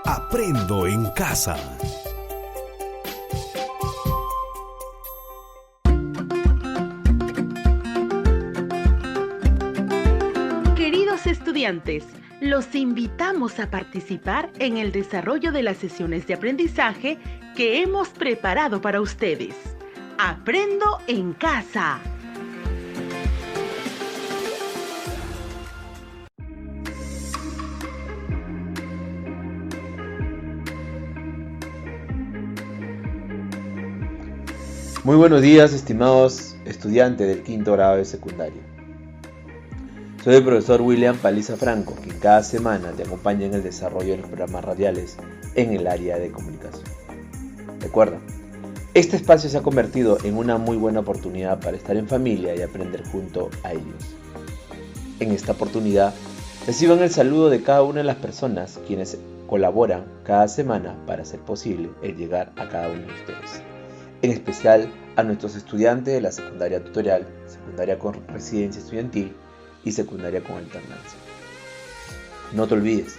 Aprendo en casa. Queridos estudiantes, los invitamos a participar en el desarrollo de las sesiones de aprendizaje que hemos preparado para ustedes. Aprendo en casa. Muy buenos días, estimados estudiantes del quinto grado de secundaria. Soy el profesor William Paliza Franco, quien cada semana te acompaña en el desarrollo de los programas radiales en el área de comunicación. Recuerda, este espacio se ha convertido en una muy buena oportunidad para estar en familia y aprender junto a ellos. En esta oportunidad, reciban el saludo de cada una de las personas quienes colaboran cada semana para hacer posible el llegar a cada uno de ustedes. En especial a nuestros estudiantes de la secundaria tutorial, secundaria con residencia estudiantil y secundaria con alternancia. No te olvides,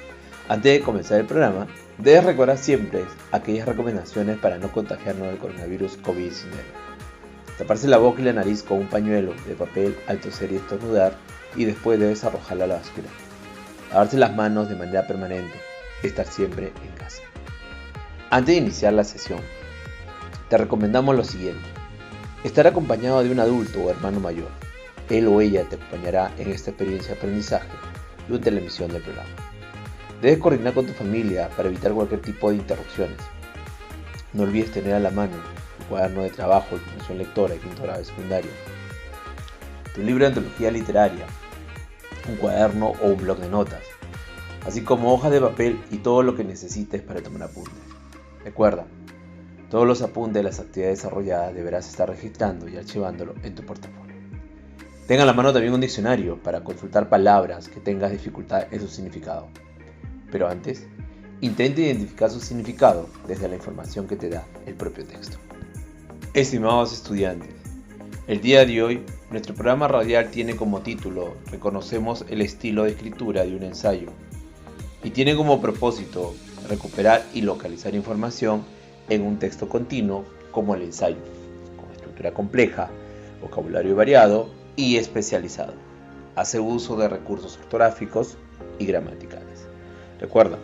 antes de comenzar el programa, debes recordar siempre aquellas recomendaciones para no contagiarnos del coronavirus COVID-19. Taparse la boca y la nariz con un pañuelo de papel al toser y estornudar, y después debes arrojarla a la basura. Lavarse las manos de manera permanente, estar siempre en casa. Antes de iniciar la sesión, te recomendamos lo siguiente: estar acompañado de un adulto o hermano mayor. Él o ella te acompañará en esta experiencia de aprendizaje durante la emisión del programa. Debes coordinar con tu familia para evitar cualquier tipo de interrupciones. No olvides tener a la mano tu cuaderno de trabajo de comprensión lectora de quinto grado de secundaria, tu libro de antología literaria, un cuaderno o un bloc de notas, así como hojas de papel y todo lo que necesites para tomar apuntes. Recuerda, todos los apuntes de las actividades desarrolladas deberás estar registrando y archivándolo en tu portafolio. Tenga a la mano también un diccionario para consultar palabras que tengas dificultad en su significado. Pero antes, intente identificar su significado desde la información que te da el propio texto. Estimados estudiantes, el día de hoy nuestro programa radial tiene como título Reconocemos el estilo de escritura de un ensayo, y tiene como propósito recuperar y localizar información en un texto continuo como el ensayo, con estructura compleja, vocabulario variado y especializado. Hace uso de recursos ortográficos y gramaticales. Recuerda,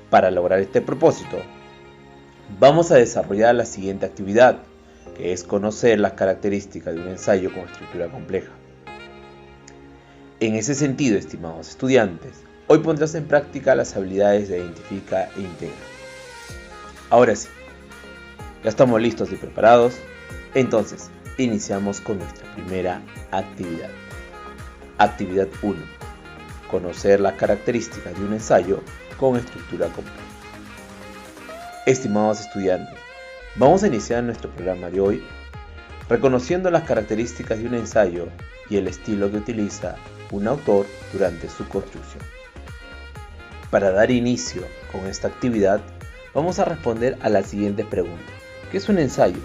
para lograr este propósito, vamos a desarrollar la siguiente actividad, que es conocer las características de un ensayo con estructura compleja. En ese sentido, estimados estudiantes, hoy pondrás en práctica las habilidades de identifica e integra. Ahora sí, ya estamos listos y preparados, entonces iniciamos con nuestra primera actividad. Actividad 1. Conocer las características de un ensayo con estructura compleja. Estimados estudiantes, vamos a iniciar nuestro programa de hoy reconociendo las características de un ensayo y el estilo que utiliza un autor durante su construcción. Para dar inicio con esta actividad, vamos a responder a la siguiente pregunta. ¿Qué es un ensayo?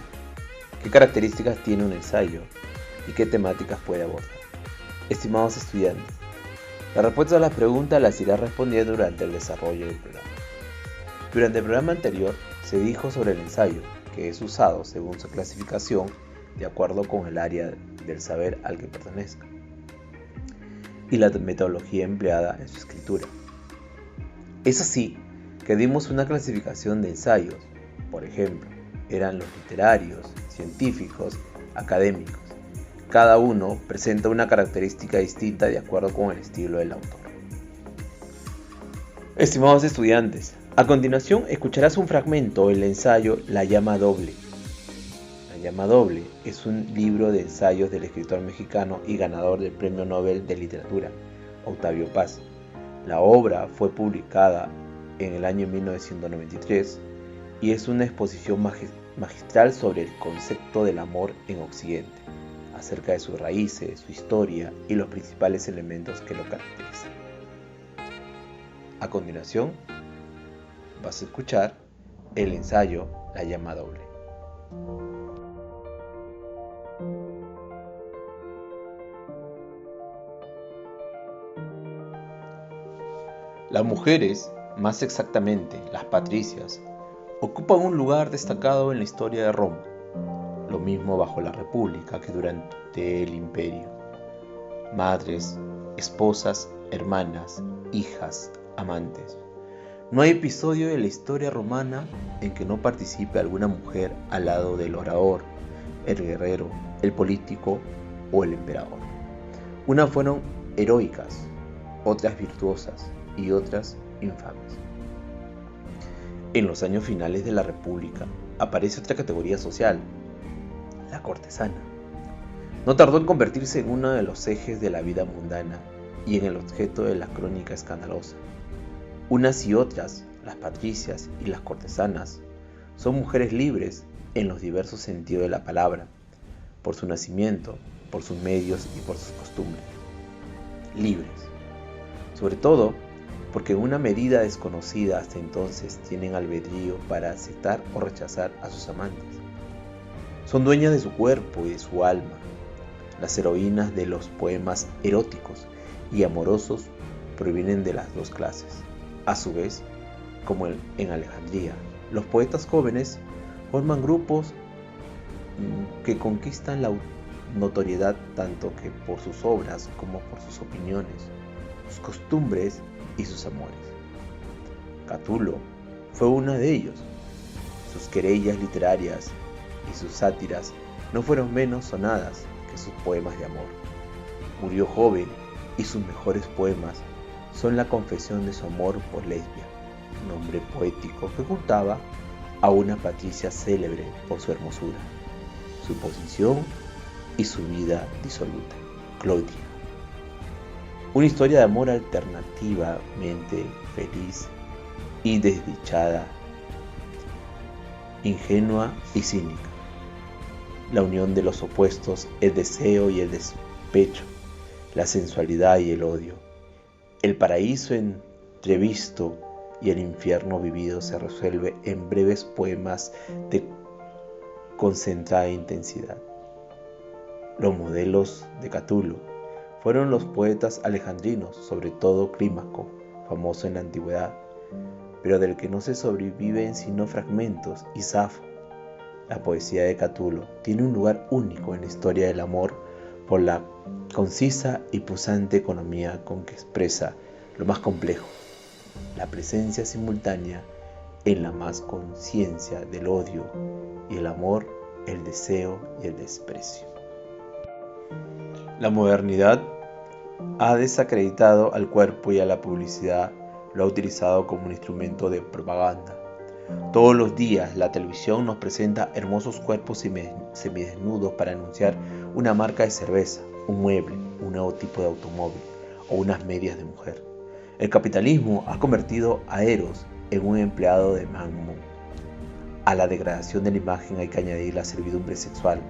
¿Qué características tiene un ensayo? ¿Y qué temáticas puede abordar? Estimados estudiantes, la respuesta a las preguntas las irás respondiendo durante el desarrollo del programa. Durante el programa anterior se dijo sobre el ensayo, que es usado según su clasificación de acuerdo con el área del saber al que pertenezca, y la metodología empleada en su escritura. Es así que dimos una clasificación de ensayos. Por ejemplo, eran los literarios, científicos, académicos. Cada uno presenta una característica distinta de acuerdo con el estilo del autor. Estimados estudiantes, a continuación escucharás un fragmento del ensayo La llama doble. La llama doble es un libro de ensayos del escritor mexicano y ganador del Premio Nobel de Literatura, Octavio Paz. La obra fue publicada en el año 1993 y es una exposición magistral sobre el concepto del amor en Occidente, acerca de sus raíces, su historia y los principales elementos que lo caracterizan. A continuación, vas a escuchar el ensayo La llama doble. Las mujeres más exactamente las patricias, ocupan un lugar destacado en la historia de Roma, lo mismo bajo la República que durante el Imperio. Madres, esposas, hermanas, hijas, amantes. No hay episodio de la historia romana en que no participe alguna mujer al lado del orador, el guerrero, el político o el emperador. Unas fueron heroicas, otras virtuosas y otras infames. En los años finales de la República aparece otra categoría social, la cortesana. No tardó en convertirse en uno de los ejes de la vida mundana y en el objeto de la crónica escandalosa. Unas y otras, las patricias y las cortesanas, son mujeres libres en los diversos sentidos de la palabra, por su nacimiento, por sus medios y por sus costumbres. Libres, sobre todo porque en una medida desconocida hasta entonces tienen albedrío para aceptar o rechazar a sus amantes. Son dueñas de su cuerpo y de su alma. Las heroínas de los poemas eróticos y amorosos provienen de las dos clases. A su vez, como en Alejandría, los poetas jóvenes forman grupos que conquistan la notoriedad tanto que por sus obras como por sus opiniones, sus costumbres y sus amores. Catulo fue uno de ellos. Sus querellas literarias y sus sátiras no fueron menos sonadas que sus poemas de amor. Murió joven y sus mejores poemas son la confesión de su amor por Lesbia, nombre poético que ocultaba a una patricia célebre por su hermosura, su posición y su vida disoluta, Claudia. Una historia de amor alternativamente feliz y desdichada, ingenua y cínica. La unión de los opuestos, el deseo y el despecho, la sensualidad y el odio. El paraíso entrevisto y el infierno vivido se resuelve en breves poemas de concentrada intensidad. Los modelos de Catulo fueron los poetas alejandrinos, sobre todo Clímaco, famoso en la antigüedad, pero del que no se sobreviven sino fragmentos, y Safo. La poesía de Catulo tiene un lugar único en la historia del amor por la concisa y punzante economía con que expresa lo más complejo, la presencia simultánea en la más conciencia del odio y el amor, el deseo y el desprecio. La modernidad ha desacreditado al cuerpo y a la publicidad, lo ha utilizado como un instrumento de propaganda. Todos los días la televisión nos presenta hermosos cuerpos semidesnudos para anunciar una marca de cerveza, un mueble, un nuevo tipo de automóvil o unas medias de mujer. El capitalismo ha convertido a Eros en un empleado de Mammon. A la degradación de la imagen hay que añadir la servidumbre sexual.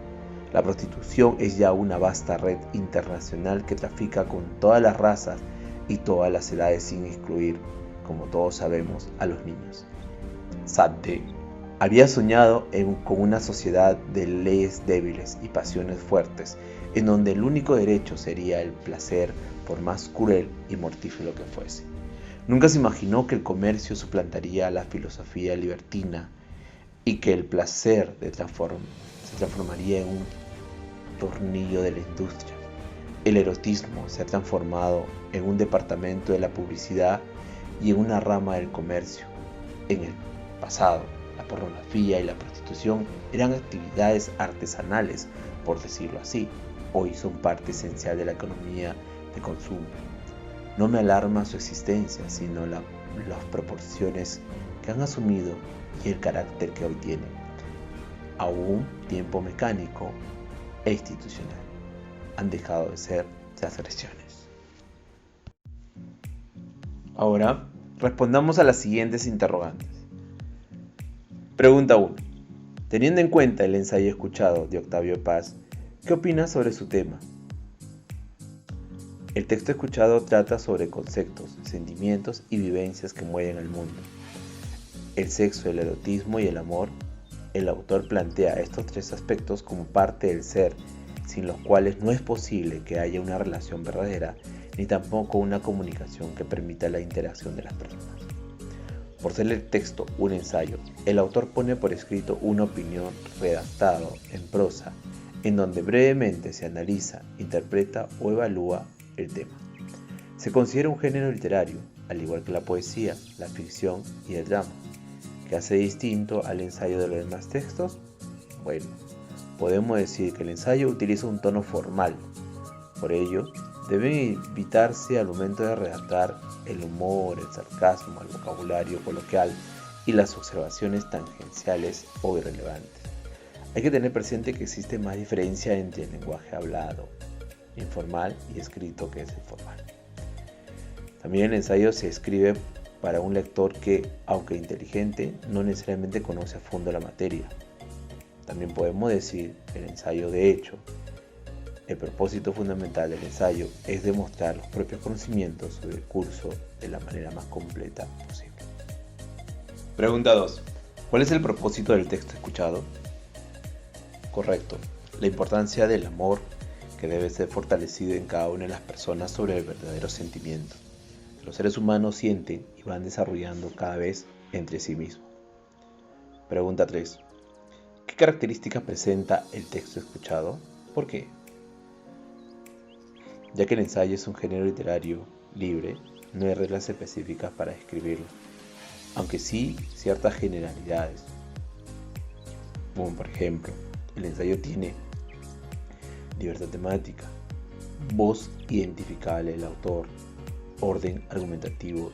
La prostitución es ya una vasta red internacional que trafica con todas las razas y todas las edades sin excluir, como todos sabemos, a los niños. Sade había soñado con una sociedad de leyes débiles y pasiones fuertes, en donde el único derecho sería el placer, por más cruel y mortífero que fuese. Nunca se imaginó que el comercio suplantaría la filosofía libertina y que el placer se transformaría en un tornillo de la industria. El erotismo se ha transformado en un departamento de la publicidad y en una rama del comercio. En el pasado, la pornografía y la prostitución eran actividades artesanales, por decirlo así. Hoy son parte esencial de la economía de consumo. No me alarma su existencia, sino las proporciones que han asumido y el carácter que hoy tienen, a un tiempo mecánico e institucional. Han dejado de ser transgresiones. Ahora, respondamos a las siguientes interrogantes. Pregunta 1. Teniendo en cuenta el ensayo escuchado de Octavio Paz, ¿qué opinas sobre su tema? El texto escuchado trata sobre conceptos, sentimientos y vivencias que mueven al mundo. El sexo, el erotismo y el amor. El autor plantea estos tres aspectos como parte del ser, sin los cuales no es posible que haya una relación verdadera, ni tampoco una comunicación que permita la interacción de las personas. Por ser el texto un ensayo, el autor pone por escrito una opinión redactado en prosa, en donde brevemente se analiza, interpreta o evalúa el tema. Se considera un género literario, al igual que la poesía, la ficción y el drama. ¿Qué hace distinto al ensayo de los demás textos? Bueno, podemos decir que el ensayo utiliza un tono formal. Por ello, debe evitarse al momento de redactar el humor, el sarcasmo, el vocabulario coloquial y las observaciones tangenciales o irrelevantes. Hay que tener presente que existe más diferencia entre el lenguaje hablado, informal y escrito, que es el formal. También el ensayo se escribe para un lector que, aunque inteligente, no necesariamente conoce a fondo la materia. También podemos decir que el ensayo de hecho, el propósito fundamental del ensayo es demostrar los propios conocimientos sobre el curso de la manera más completa posible. Pregunta 2. ¿Cuál es el propósito del texto escuchado? Correcto, la importancia del amor que debe ser fortalecido en cada una de las personas sobre el verdadero sentimiento que los seres humanos sienten y van desarrollando cada vez entre sí mismos. Pregunta 3. ¿Qué características presenta el texto escuchado? ¿Por qué? Ya que el ensayo es un género literario libre, no hay reglas específicas para escribirlo, aunque sí ciertas generalidades. Como por ejemplo, el ensayo tiene libertad temática, voz identificable del autor, orden argumentativo,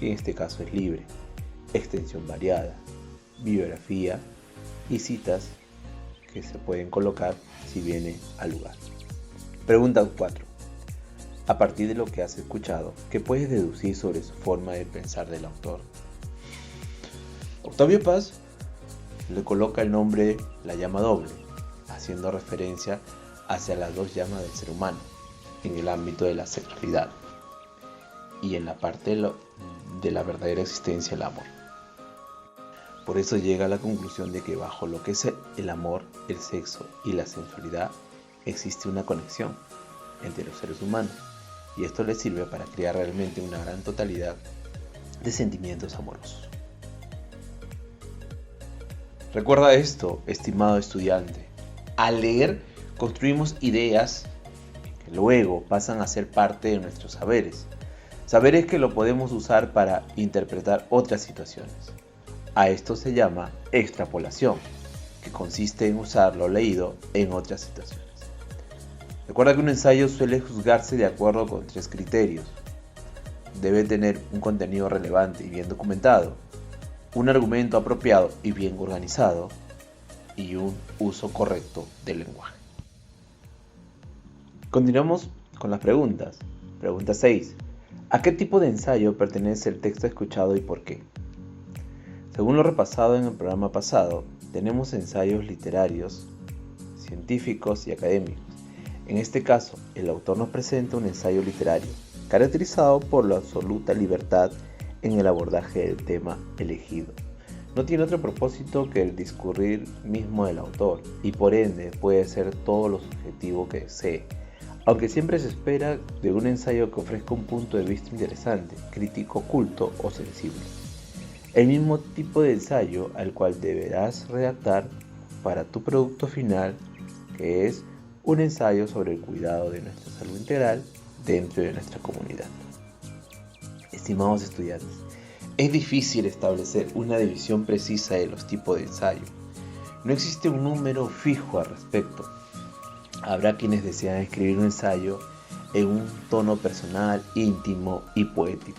que en este caso es libre, extensión variada, bibliografía y citas que se pueden colocar si viene al lugar. Pregunta 4. A partir de lo que has escuchado, ¿qué puedes deducir sobre su forma de pensar del autor? Octavio Paz le coloca el nombre la llama doble, haciendo referencia hacia las dos llamas del ser humano, en el ámbito de la sexualidad y en la parte de la verdadera existencia del amor. Por eso llega a la conclusión de que bajo lo que es el amor, el sexo y la sensualidad existe una conexión entre los seres humanos, y esto les sirve para crear realmente una gran totalidad de sentimientos amorosos. Recuerda esto, estimado estudiante: al leer construimos ideas que luego pasan a ser parte de nuestros saberes que lo podemos usar para interpretar otras situaciones. A esto se llama extrapolación, que consiste en usar lo leído en otras situaciones. Recuerda que un ensayo suele juzgarse de acuerdo con 3 criterios. Debe tener un contenido relevante y bien documentado, un argumento apropiado y bien organizado, y un uso correcto del lenguaje. Continuamos con las preguntas. Pregunta 6. ¿A qué tipo de ensayo pertenece el texto escuchado y por qué? Según lo repasado en el programa pasado, tenemos ensayos literarios, científicos y académicos. En este caso, el autor nos presenta un ensayo literario, caracterizado por la absoluta libertad en el abordaje del tema elegido. No tiene otro propósito que el discurrir mismo del autor, y por ende puede ser todo lo subjetivo que desee, aunque siempre se espera de un ensayo que ofrezca un punto de vista interesante, crítico, culto o sensible. El mismo tipo de ensayo al cual deberás redactar para tu producto final, que es un ensayo sobre el cuidado de nuestra salud integral dentro de nuestra comunidad. Estimados estudiantes, es difícil establecer una división precisa de los tipos de ensayo. No existe un número fijo al respecto. Habrá quienes desean escribir un ensayo en un tono personal, íntimo y poético.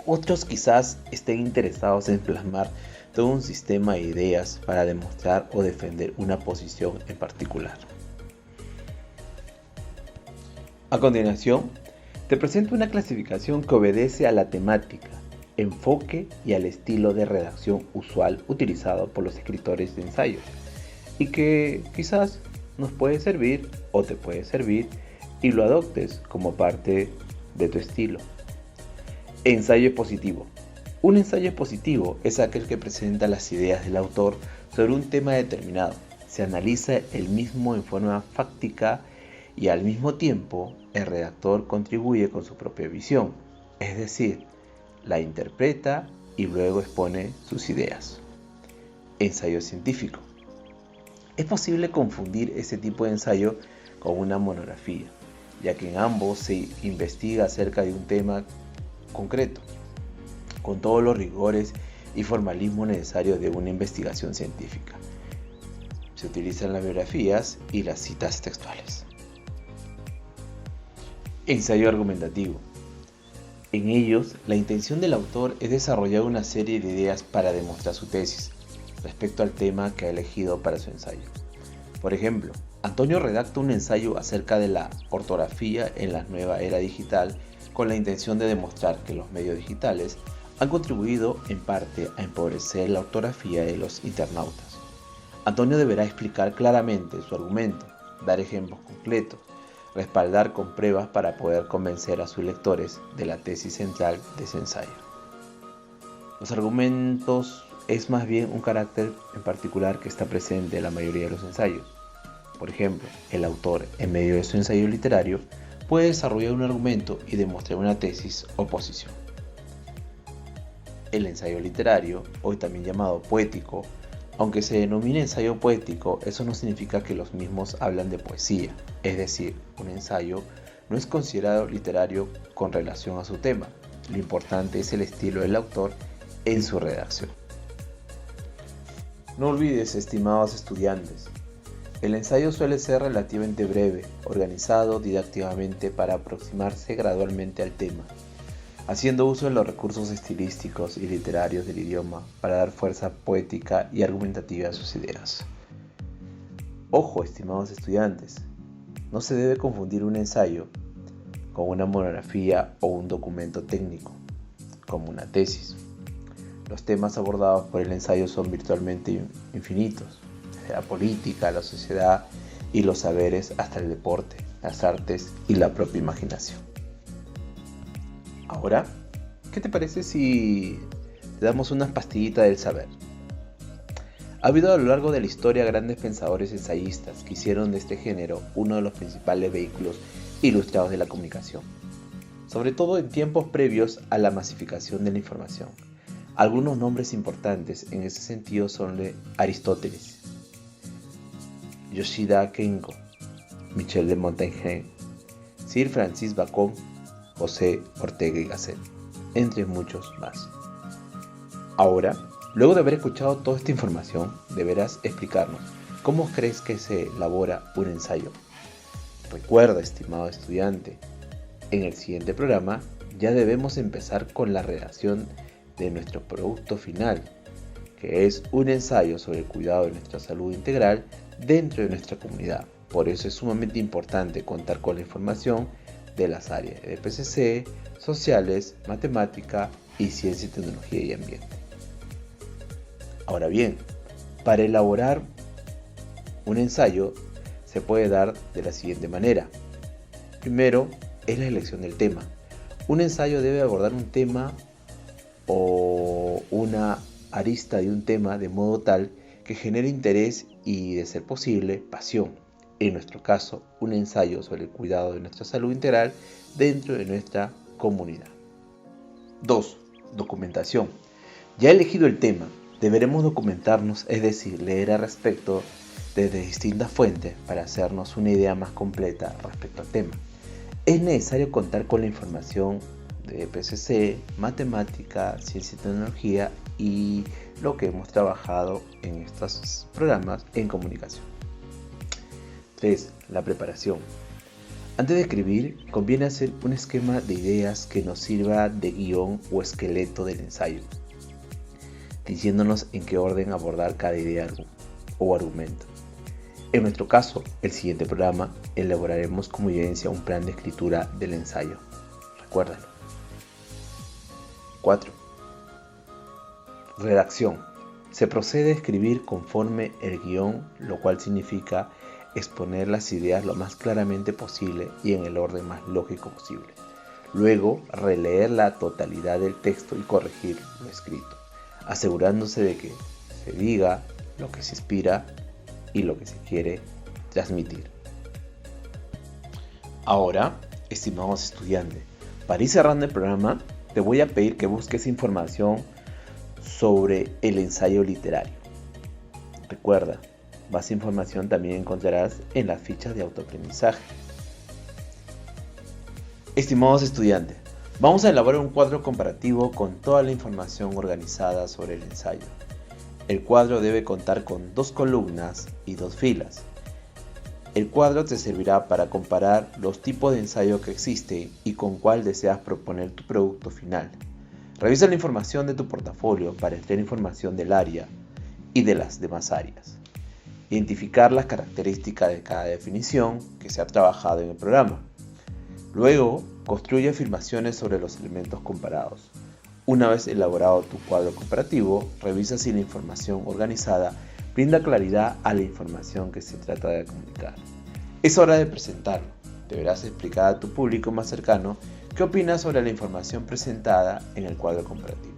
Otros quizás estén interesados en plasmar todo un sistema de ideas para demostrar o defender una posición en particular. A continuación, te presento una clasificación que obedece a la temática, enfoque y al estilo de redacción usual utilizado por los escritores de ensayos, y que quizás nos puede servir o te puede servir y lo adoptes como parte de tu estilo. Ensayo expositivo. Un ensayo expositivo es aquel que presenta las ideas del autor sobre un tema determinado. Se analiza el mismo en forma fáctica y al mismo tiempo el redactor contribuye con su propia visión, es decir, la interpreta y luego expone sus ideas. Ensayo científico. Es posible confundir este tipo de ensayo con una monografía, ya que en ambos se investiga acerca de un tema concreto, con todos los rigores y formalismo necesarios de una investigación científica. Se utilizan las biografías y las citas textuales. Ensayo argumentativo. En ellos, la intención del autor es desarrollar una serie de ideas para demostrar su tesis respecto al tema que ha elegido para su ensayo. Por ejemplo, Antonio redacta un ensayo acerca de la ortografía en la nueva era digital con la intención de demostrar que los medios digitales han contribuido en parte a empobrecer la ortografía de los internautas. Antonio deberá explicar claramente su argumento, dar ejemplos concretos, respaldar con pruebas para poder convencer a sus lectores de la tesis central de ese ensayo. Los argumentos es más bien un carácter en particular que está presente en la mayoría de los ensayos. Por ejemplo, el autor, en medio de su ensayo literario, puede desarrollar un argumento y demostrar una tesis o posición. El ensayo literario, hoy también llamado poético, aunque se denomine ensayo poético, eso no significa que los mismos hablan de poesía, es decir, un ensayo no es considerado literario con relación a su tema. Lo importante es el estilo del autor en su redacción. No olvides, estimados estudiantes, el ensayo suele ser relativamente breve, organizado didácticamente para aproximarse gradualmente al tema, haciendo uso de los recursos estilísticos y literarios del idioma para dar fuerza poética y argumentativa a sus ideas. Ojo, estimados estudiantes, no se debe confundir un ensayo con una monografía o un documento técnico, como una tesis. Los temas abordados por el ensayo son virtualmente infinitos, desde la política, la sociedad y los saberes hasta el deporte, las artes y la propia imaginación. Ahora, ¿qué te parece si te damos unas pastillitas del saber? Ha habido a lo largo de la historia grandes pensadores ensayistas que hicieron de este género uno de los principales vehículos ilustrados de la comunicación, sobre todo en tiempos previos a la masificación de la información. Algunos nombres importantes en ese sentido son de Aristóteles, Yoshida Kenko, Michel de Montaigne, Sir Francis Bacon, José Ortega y Gasset, entre muchos más. Ahora, luego de haber escuchado toda esta información, deberás explicarnos cómo crees que se elabora un ensayo. Recuerda, estimado estudiante, en el siguiente programa ya debemos empezar con la redacción de nuestro producto final, que es un ensayo sobre el cuidado de nuestra salud integral dentro de nuestra comunidad. Por eso es sumamente importante contar con la información de las áreas de PCC, sociales, matemática y ciencia y tecnología y ambiente. Ahora bien, para elaborar un ensayo se puede dar de la siguiente manera. Primero es la elección del tema. Un ensayo debe abordar un tema o una arista de un tema de modo tal que genere interés y, de ser posible, pasión. En nuestro caso, un ensayo sobre el cuidado de nuestra salud integral dentro de nuestra comunidad. 2. Documentación. Ya elegido el tema, deberemos documentarnos, es decir, leer al respecto desde distintas fuentes para hacernos una idea más completa respecto al tema. Es necesario contar con la información de PCC, matemática, ciencia y tecnología y lo que hemos trabajado en estos programas en comunicación. 3. La preparación. Antes de escribir, conviene hacer un esquema de ideas que nos sirva de guión o esqueleto del ensayo, diciéndonos en qué orden abordar cada idea o argumento. En nuestro caso, el siguiente programa, elaboraremos como evidencia un plan de escritura del ensayo. Recuérdalo. 4. Redacción. Se procede a escribir conforme el guión, lo cual significa exponer las ideas lo más claramente posible y en el orden más lógico posible. Luego, releer la totalidad del texto y corregir lo escrito, asegurándose de que se diga lo que se inspira y lo que se quiere transmitir. Ahora, estimados estudiantes, para ir cerrando el programa, te voy a pedir que busques información sobre el ensayo literario. Recuerda, más información también encontrarás en las fichas de autoaprendizaje. Estimados estudiantes, vamos a elaborar un cuadro comparativo con toda la información organizada sobre el ensayo. El cuadro debe contar con 2 columnas y 2 filas. El cuadro te servirá para comparar los tipos de ensayo que existen y con cuál deseas proponer tu producto final. Revisa la información de tu portafolio para extraer información del área y de las demás áreas. Identificar las características de cada definición que se ha trabajado en el programa. Luego, construye afirmaciones sobre los elementos comparados. Una vez elaborado tu cuadro comparativo, revisa si la información organizada brinda claridad a la información que se trata de comunicar. Es hora de presentarlo. Deberás explicar a tu público más cercano qué opina sobre la información presentada en el cuadro comparativo.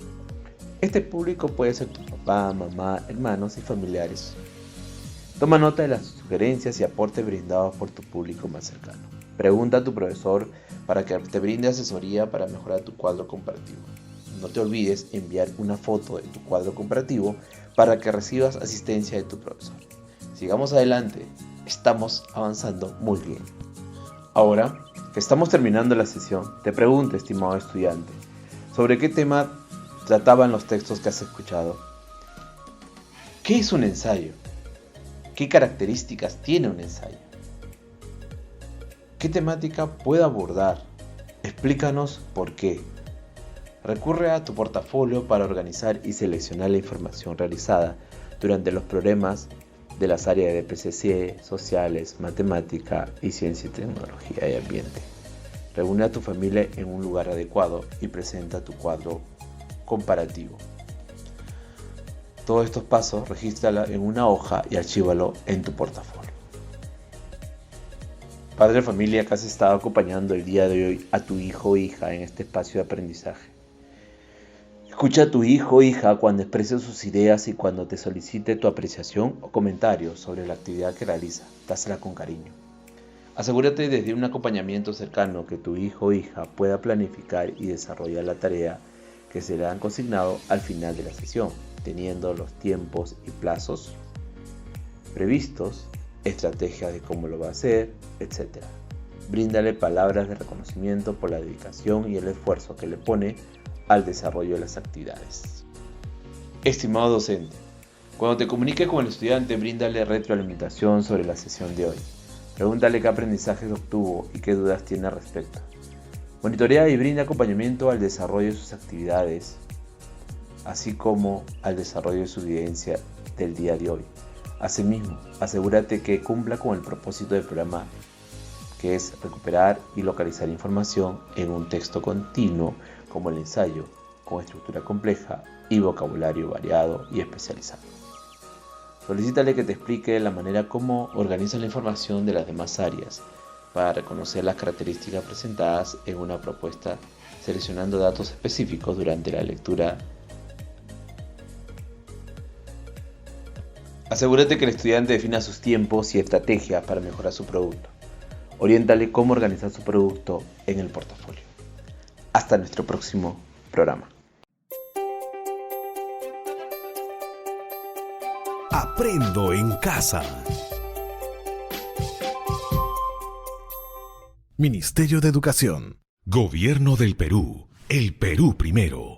Este público puede ser tu papá, mamá, hermanos y familiares. Toma nota de las sugerencias y aportes brindados por tu público más cercano. Pregunta a tu profesor para que te brinde asesoría para mejorar tu cuadro comparativo. No te olvides enviar una foto de tu cuadro comparativo para que recibas asistencia de tu profesor. Sigamos adelante, estamos avanzando muy bien. Ahora que estamos terminando la sesión, te pregunto, estimado estudiante, ¿sobre qué tema trataban los textos que has escuchado? ¿Qué es un ensayo? ¿Qué características tiene un ensayo? ¿Qué temática puede abordar? Explícanos por qué. Recurre a tu portafolio para organizar y seleccionar la información realizada durante los problemas de las áreas de PCC, sociales, matemática y ciencia y tecnología y ambiente. Reúne a tu familia en un lugar adecuado y presenta tu cuadro comparativo. Todos estos pasos regístrala en una hoja y archívalo en tu portafolio. Padre de familia que has estado acompañando el día de hoy a tu hijo o hija en este espacio de aprendizaje. Escucha a tu hijo o hija cuando exprese sus ideas y cuando te solicite tu apreciación o comentario sobre la actividad que realiza. Dásela con cariño. Asegúrate desde un acompañamiento cercano que tu hijo o hija pueda planificar y desarrollar la tarea que se le han consignado al final de la sesión, teniendo los tiempos y plazos previstos, estrategias de cómo lo va a hacer, etc. Bríndale palabras de reconocimiento por la dedicación y el esfuerzo que le pone al desarrollo de las actividades. Estimado docente, cuando te comuniques con el estudiante, bríndale retroalimentación sobre la sesión de hoy. Pregúntale qué aprendizajes obtuvo y qué dudas tiene al respecto. Monitorea y brinda acompañamiento al desarrollo de sus actividades, así como al desarrollo de su evidencia del día de hoy. Asimismo, asegúrate que cumpla con el propósito del programa, que es recuperar y localizar información en un texto continuo como el ensayo, con estructura compleja y vocabulario variado y especializado. Solicítale que te explique la manera como organiza la información de las demás áreas para reconocer las características presentadas en una propuesta, seleccionando datos específicos durante la lectura. Asegúrate que el estudiante defina sus tiempos y estrategias para mejorar su producto. Oriéntale cómo organizar su producto en el portafolio. Hasta nuestro próximo programa. Aprendo en casa. Ministerio de Educación. Gobierno del Perú. El Perú primero.